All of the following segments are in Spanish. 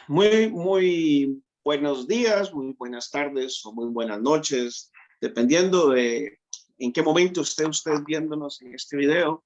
Muy buenos días, muy buenas tardes o muy buenas noches, dependiendo de en qué momento esté usted viéndonos en este video.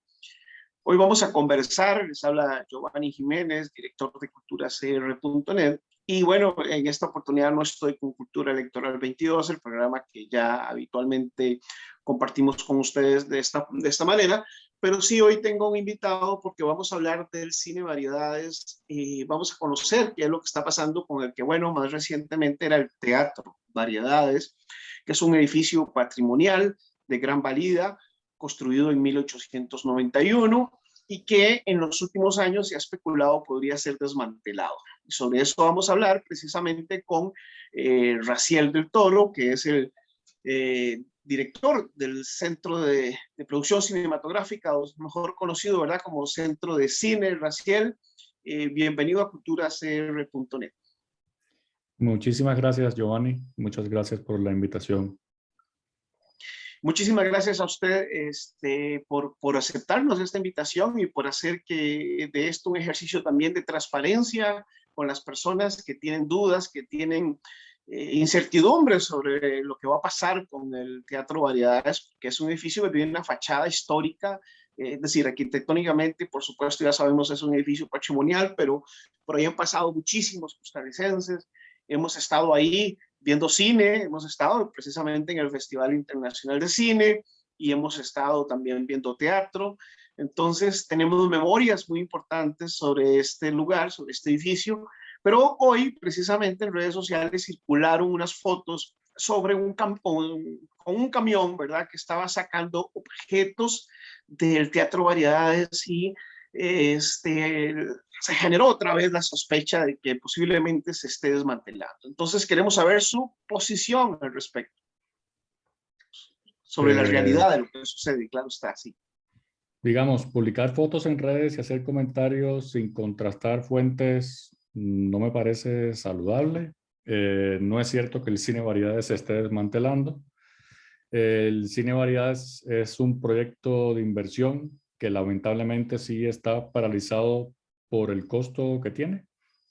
Hoy vamos a conversar, les habla Giovanni Jiménez, director de culturacr.net. Y bueno, en esta oportunidad no estoy con Cultura Electoral 22, el programa que ya habitualmente compartimos con ustedes de esta manera, pero sí hoy tengo un invitado porque vamos a hablar del cine Variedades y vamos a conocer qué es lo que está pasando con el que, bueno, más recientemente era el Teatro Variedades, que es un edificio patrimonial de gran valía, construido en 1891 y que en los últimos años se ha especulado podría ser desmantelado. Y sobre eso vamos a hablar precisamente con Raciel del Toro, que es el director del Centro de Producción Cinematográfica, o mejor conocido, ¿verdad?, como Centro de Cine. Raciel, bienvenido a culturacr.net. Muchísimas gracias, Giovanni. Muchas gracias por la invitación. Muchísimas gracias a usted por aceptarnos esta invitación y por hacer que de esto un ejercicio también de transparencia con las personas que tienen dudas, que tienen incertidumbres sobre lo que va a pasar con el Teatro Variedades, que es un edificio que tiene una fachada histórica, es decir, arquitectónicamente, por supuesto, ya sabemos, es un edificio patrimonial, pero por ahí han pasado muchísimos costarricenses, hemos estado ahí viendo cine, hemos estado precisamente en el Festival Internacional de Cine y hemos estado también viendo teatro. Entonces tenemos memorias muy importantes sobre este lugar, sobre este edificio, pero hoy precisamente en redes sociales circularon unas fotos sobre con un camión, ¿verdad?, que estaba sacando objetos del Teatro Variedades y se generó otra vez la sospecha de que posiblemente se esté desmantelando. Entonces queremos saber su posición al respecto, sobre la realidad de lo que sucede, y claro está, sí. Digamos, publicar fotos en redes y hacer comentarios sin contrastar fuentes no me parece saludable. No es cierto que el Cine Variedades se esté desmantelando. El Cine Variedades es un proyecto de inversión que lamentablemente sí está paralizado por el costo que tiene,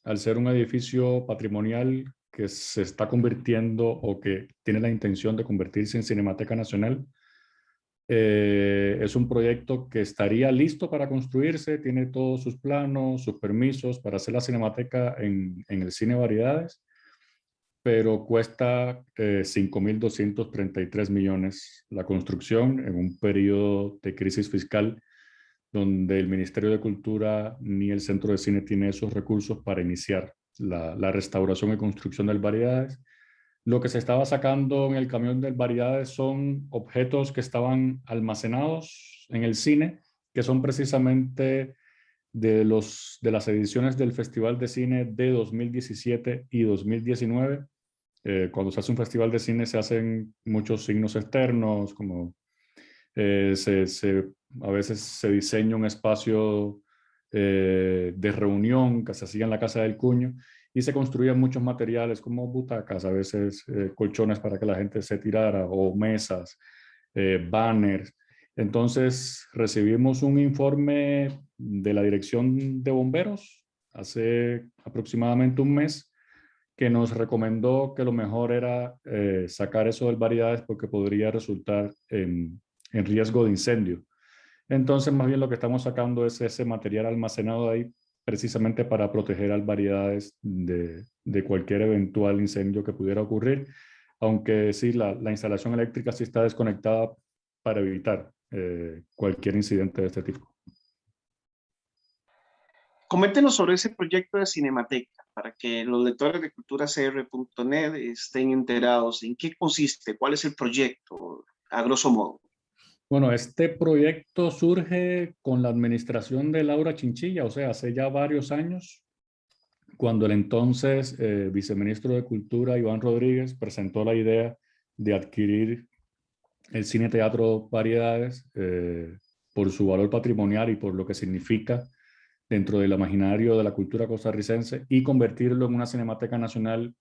al ser un edificio patrimonial que se está convirtiendo o que tiene la intención de convertirse en Cinemateca Nacional. Es un proyecto que estaría listo para construirse, tiene todos sus planos, sus permisos para hacer la cinemateca en el Cine Variedades, pero cuesta 5.233 millones la construcción en un periodo de crisis fiscal donde el Ministerio de Cultura ni el Centro de Cine tiene esos recursos para iniciar la restauración y construcción del Variedades. Lo que se estaba sacando en el camión del Variedades son objetos que estaban almacenados en el cine, que son precisamente de las ediciones del Festival de Cine de 2017 y 2019. Cuando se hace un festival de cine se hacen muchos signos externos, como a veces se diseña un espacio de reunión que se hacía en la Casa del Cuño y se construían muchos materiales como butacas, a veces colchones para que la gente se tirara o mesas, banners. Entonces recibimos un informe de la Dirección de Bomberos hace aproximadamente un mes que nos recomendó que lo mejor era sacar eso del Variedades porque podría resultar en riesgo de incendio. Entonces, más bien lo que estamos sacando es ese material almacenado ahí precisamente para proteger al Variedades de cualquier eventual incendio que pudiera ocurrir, aunque sí, la instalación eléctrica sí está desconectada para evitar cualquier incidente de este tipo. Coméntenos sobre ese proyecto de Cinemateca, para que los lectores de culturacr.net estén enterados en qué consiste, cuál es el proyecto, a grosso modo. Bueno, este proyecto surge con la administración de Laura Chinchilla, o sea, hace ya varios años, cuando el entonces viceministro de Cultura, Iván Rodríguez, presentó la idea de adquirir el Cine Teatro Variedades por su valor patrimonial y por lo que significa dentro del imaginario de la cultura costarricense y convertirlo en una cinemateca nacional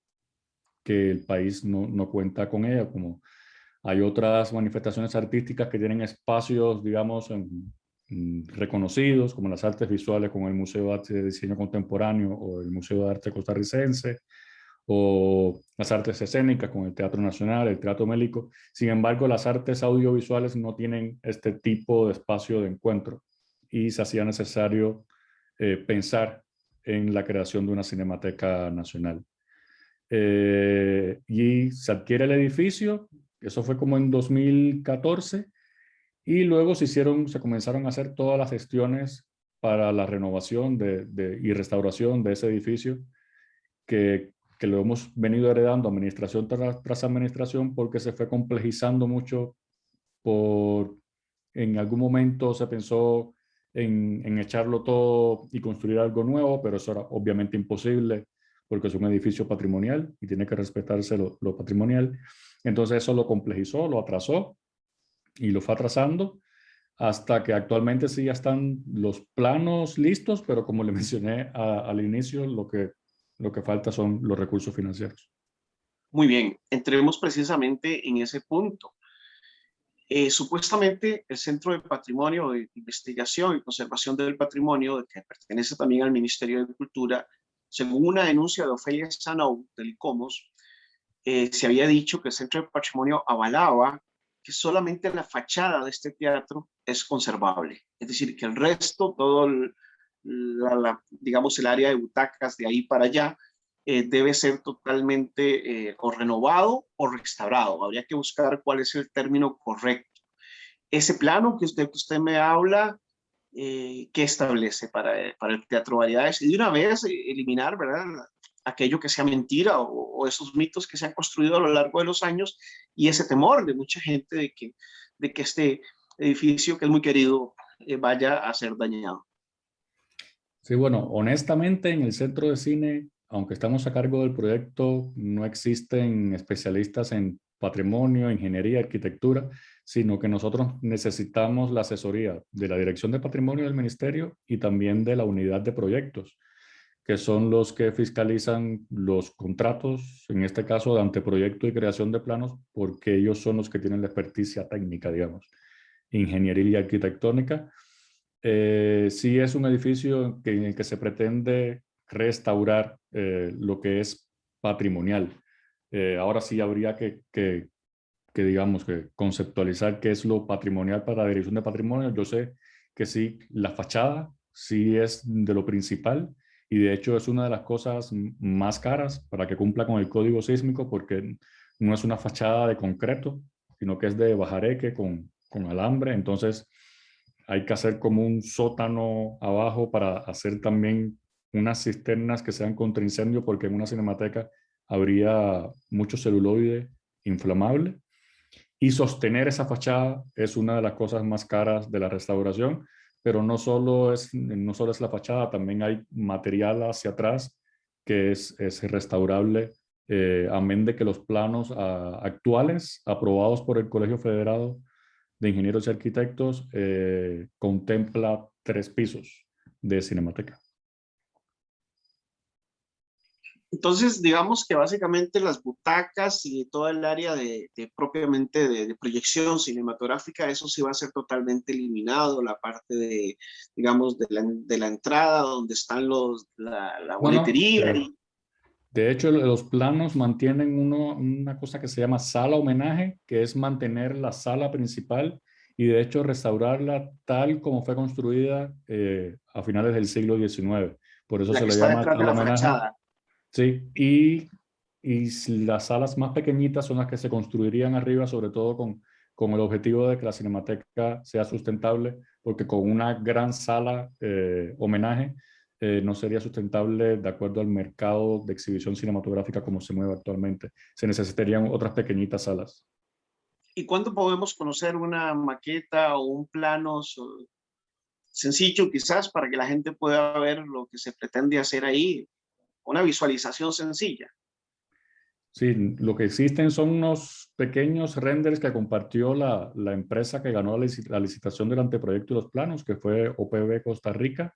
que el país no cuenta con ella, como hay otras manifestaciones artísticas que tienen espacios, digamos, reconocidos, como las artes visuales, como el Museo de Arte de Diseño Contemporáneo o el Museo de Arte Costarricense, o las artes escénicas con el Teatro Nacional, el Teatro Mélico. Sin embargo, las artes audiovisuales no tienen este tipo de espacio de encuentro y se hacía necesario pensar en la creación de una Cinemateca Nacional. Y se adquiere el edificio, eso fue como en 2014, y luego se comenzaron a hacer todas las gestiones para la renovación y restauración de ese edificio que lo hemos venido heredando administración tras administración porque se fue complejizando mucho en algún momento se pensó en echarlo todo y construir algo nuevo, pero eso era obviamente imposible porque es un edificio patrimonial y tiene que respetarse lo patrimonial. Entonces eso lo complejizó, lo atrasó y lo fue atrasando hasta que actualmente sí ya están los planos listos, pero como le mencioné al inicio, lo que falta son los recursos financieros. Muy bien, entremos precisamente en ese punto. Supuestamente el Centro de Patrimonio de Investigación y Conservación del Patrimonio, que pertenece también al Ministerio de Cultura, según una denuncia de Ofelia Sanou del ICOMOS, se había dicho que el Centro de Patrimonio avalaba que solamente la fachada de este teatro es conservable. Es decir, que el resto, todo digamos el área de butacas de ahí para allá, debe ser totalmente o renovado o restaurado. Habría que buscar cuál es el término correcto. Ese plano que usted me habla, ¿qué establece para el Teatro Variedades? Y de una vez eliminar, ¿verdad?, aquello que sea mentira o esos mitos que se han construido a lo largo de los años y ese temor de mucha gente de que este edificio, que es muy querido, vaya a ser dañado. Sí, bueno, honestamente en el centro de cine, aunque estamos a cargo del proyecto, no existen especialistas en patrimonio, ingeniería, arquitectura, sino que nosotros necesitamos la asesoría de la Dirección de Patrimonio del Ministerio y también de la Unidad de Proyectos, que son los que fiscalizan los contratos, en este caso de anteproyecto y creación de planos, porque ellos son los que tienen la experticia técnica, digamos, ingeniería y arquitectónica. Sí es un edificio en el que se pretende restaurar lo que es patrimonial. Ahora sí habría digamos, que conceptualizar qué es lo patrimonial para la Dirección de Patrimonio. Yo sé que sí, la fachada sí es de lo principal y de hecho es una de las cosas más caras para que cumpla con el código sísmico porque no es una fachada de concreto, sino que es de bajareque con alambre. Entonces hay que hacer como un sótano abajo para hacer también unas cisternas que sean contra incendio porque en una cinemateca habría mucho celuloide inflamable y sostener esa fachada es una de las cosas más caras de la restauración, pero no solo es la fachada, también hay material hacia atrás que es restaurable, amén de que los planos actuales aprobados por el Colegio Federado de Ingenieros y Arquitectos contempla 3 pisos de cinemateca. Entonces, digamos que básicamente las butacas y todo el área propiamente de proyección cinematográfica, eso sí va a ser totalmente eliminado, la parte de, digamos, de la entrada donde están la Bueno, boletería. de hecho, los planos mantienen una cosa que se llama sala homenaje, que es mantener la sala principal y de hecho restaurarla tal como fue construida a finales del siglo XIX. Por eso La se que le está llama detrás de sala la homenaje. fachada. Sí, y las salas más pequeñitas son las que se construirían arriba, sobre todo con el objetivo de que la cinemateca sea sustentable, porque con una gran sala homenaje no sería sustentable de acuerdo al mercado de exhibición cinematográfica como se mueve actualmente. Se necesitarían otras pequeñitas salas. ¿Y cuándo podemos conocer una maqueta o un plano sencillo quizás para que la gente pueda ver lo que se pretende hacer ahí? Una visualización sencilla. Sí, lo que existen son unos pequeños renders que compartió la empresa que ganó la licitación del anteproyecto y los planos, que fue OPB Costa Rica,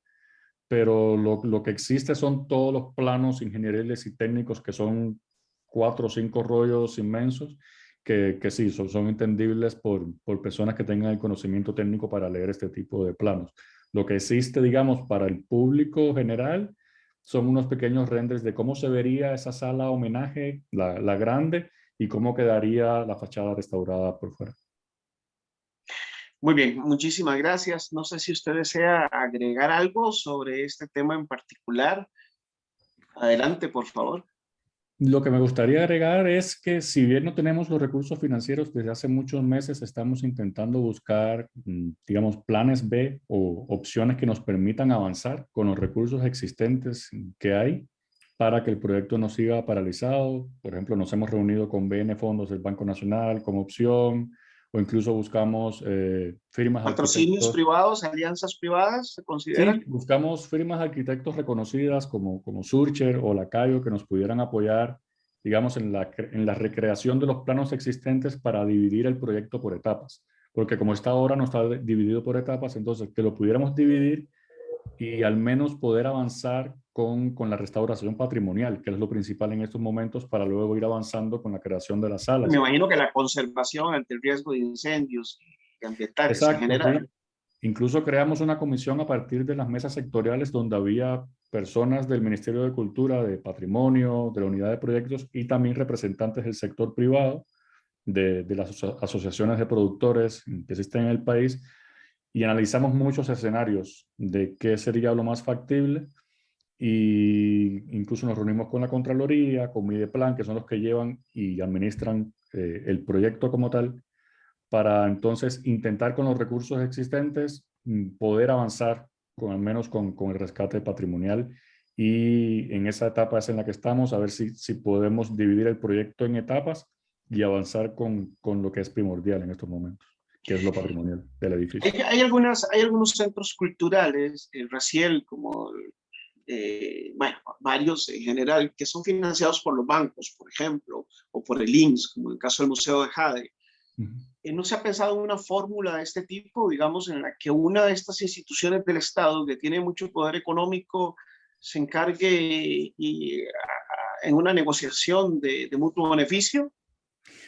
pero lo que existe son todos los planos ingenieriles y técnicos que son 4 o 5 rollos inmensos que sí, son entendibles por personas que tengan el conocimiento técnico para leer este tipo de planos. Lo que existe, digamos, para el público general son unos pequeños renders de cómo se vería esa sala homenaje, la grande, y cómo quedaría la fachada restaurada por fuera. Muy bien, muchísimas gracias. No sé si usted desea agregar algo sobre este tema en particular. Adelante, por favor. Lo que me gustaría agregar es que si bien no tenemos los recursos financieros, desde hace muchos meses estamos intentando buscar, digamos, planes B o opciones que nos permitan avanzar con los recursos existentes que hay para que el proyecto no siga paralizado. Por ejemplo, nos hemos reunido con BN Fondos del Banco Nacional como opción, o incluso buscamos firmas de ¿Patrocinios arquitectos. privados, alianzas privadas se Sí, consideran? buscamos firmas de arquitectos reconocidas como Surcher o Lacayo que nos pudieran apoyar, digamos, en la recreación de los planos existentes para dividir el proyecto por etapas. Porque como está ahora no está dividido por etapas, entonces que lo pudiéramos dividir y al menos poder avanzar con la restauración patrimonial, que es lo principal en estos momentos, para luego ir avanzando con la creación de las Me salas. imagino que la conservación ante el riesgo de incendios y ambientales en Exacto, sí. general. Incluso creamos una comisión a partir de las mesas sectoriales donde había personas del Ministerio de Cultura, de Patrimonio, de la Unidad de Proyectos y también representantes del sector privado, de las asociaciones de productores que existen en el país, y analizamos muchos escenarios de qué sería lo más factible, y incluso nos reunimos con la Contraloría, con Mideplan, que son los que llevan y administran el proyecto como tal, para entonces intentar con los recursos existentes poder avanzar al menos con el rescate patrimonial. Y en esa etapa es en la que estamos, a ver si podemos dividir el proyecto en etapas y avanzar con lo que es primordial en estos momentos, que es lo patrimonial del edificio. Hay algunos centros culturales, Raciel, como bueno, varios en general, que son financiados por los bancos, por ejemplo, o por el INSS, como en el caso del Museo de Jade. ¿No se ha pensado en una fórmula de este tipo, digamos, en la que una de estas instituciones del Estado, que tiene mucho poder económico, se encargue en una negociación de mutuo beneficio?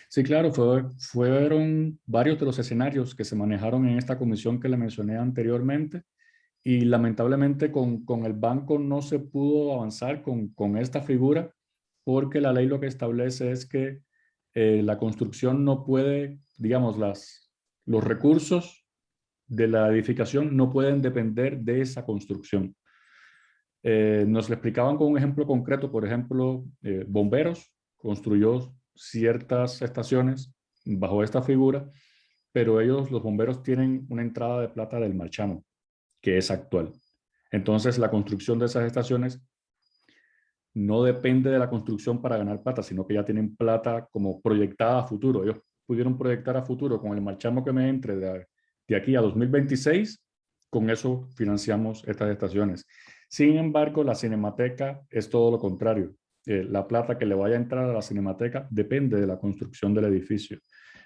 Sí, claro, fueron varios de los escenarios que se manejaron en esta comisión que le mencioné anteriormente. Y lamentablemente con el banco no se pudo avanzar con esta figura porque la ley lo que establece es que la construcción no puede, digamos, los recursos de la edificación no pueden depender de esa construcción. Nos lo explicaban con un ejemplo concreto, por ejemplo, Bomberos construyó ciertas estaciones bajo esta figura, pero los bomberos, tienen una entrada de plata del marchamo, que es actual. Entonces, la construcción de esas estaciones no depende de la construcción para ganar plata, sino que ya tienen plata como proyectada a futuro. Ellos pudieron proyectar a futuro con el marchamo que me entre de aquí a 2026, con eso financiamos estas estaciones. Sin embargo, la Cinemateca es todo lo contrario. La plata que le vaya a entrar a la Cinemateca depende de la construcción del edificio.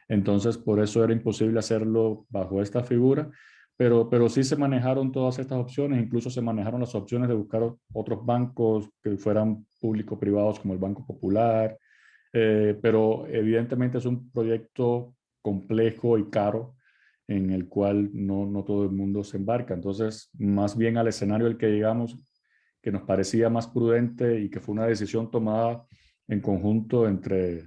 Entonces, por eso era imposible hacerlo bajo esta figura. Pero sí se manejaron todas estas opciones, incluso se manejaron las opciones de buscar otros bancos que fueran público-privados como el Banco Popular, pero evidentemente es un proyecto complejo y caro en el cual no todo el mundo se embarca. Entonces, más bien al escenario al que llegamos, que nos parecía más prudente y que fue una decisión tomada en conjunto entre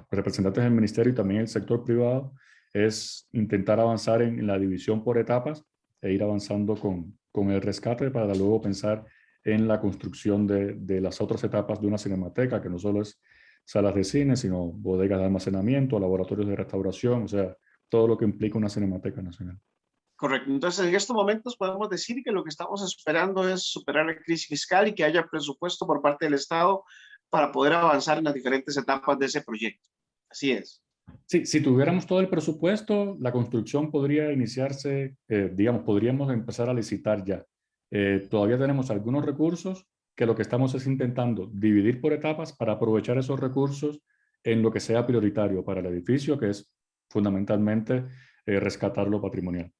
representantes del ministerio y también el sector privado, es intentar avanzar en la división por etapas e ir avanzando con el rescate para luego pensar en la construcción de las otras etapas de una cinemateca, que no solo es salas de cine, sino bodegas de almacenamiento, laboratorios de restauración, o sea, todo lo que implica una cinemateca nacional. Correcto. Entonces, en estos momentos podemos decir que lo que estamos esperando es superar la crisis fiscal y que haya presupuesto por parte del Estado para poder avanzar en las diferentes etapas de ese proyecto. Así es. Sí, si tuviéramos todo el presupuesto, la construcción podría iniciarse, digamos, podríamos empezar a licitar ya. Todavía tenemos algunos recursos que lo que estamos es intentando dividir por etapas para aprovechar esos recursos en lo que sea prioritario para el edificio, que es fundamentalmente rescatar lo patrimonial.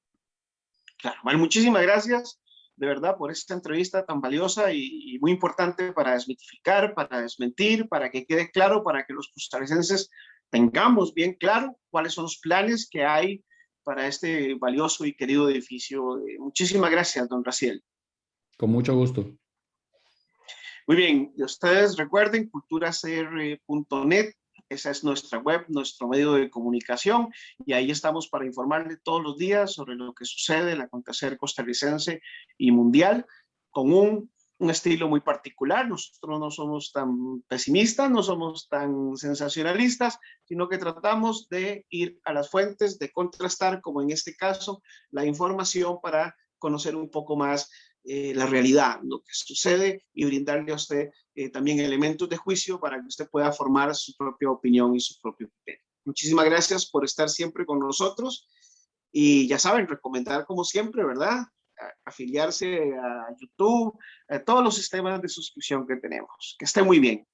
Claro. Bueno, muchísimas gracias de verdad por esta entrevista tan valiosa y muy importante para desmitificar, para desmentir, para que quede claro, para que los costarricenses tengamos bien claro cuáles son los planes que hay para este valioso y querido edificio. Muchísimas gracias, don Raciel. Con mucho gusto. Muy bien, y ustedes recuerden culturacr.net, esa es nuestra web, nuestro medio de comunicación, y ahí estamos para informarle todos los días sobre lo que sucede en el acontecer costarricense y mundial, con un estilo muy particular. Nosotros no somos tan pesimistas, no somos tan sensacionalistas, sino que tratamos de ir a las fuentes, de contrastar, como en este caso, la información para conocer un poco más la realidad, lo que sucede, y brindarle a usted también elementos de juicio para que usted pueda formar su propia opinión y su propio criterio. Muchísimas gracias por estar siempre con nosotros, y ya saben, recomendar como siempre, ¿verdad? Afiliarse a YouTube, a todos los sistemas de suscripción que tenemos. Que esté muy bien.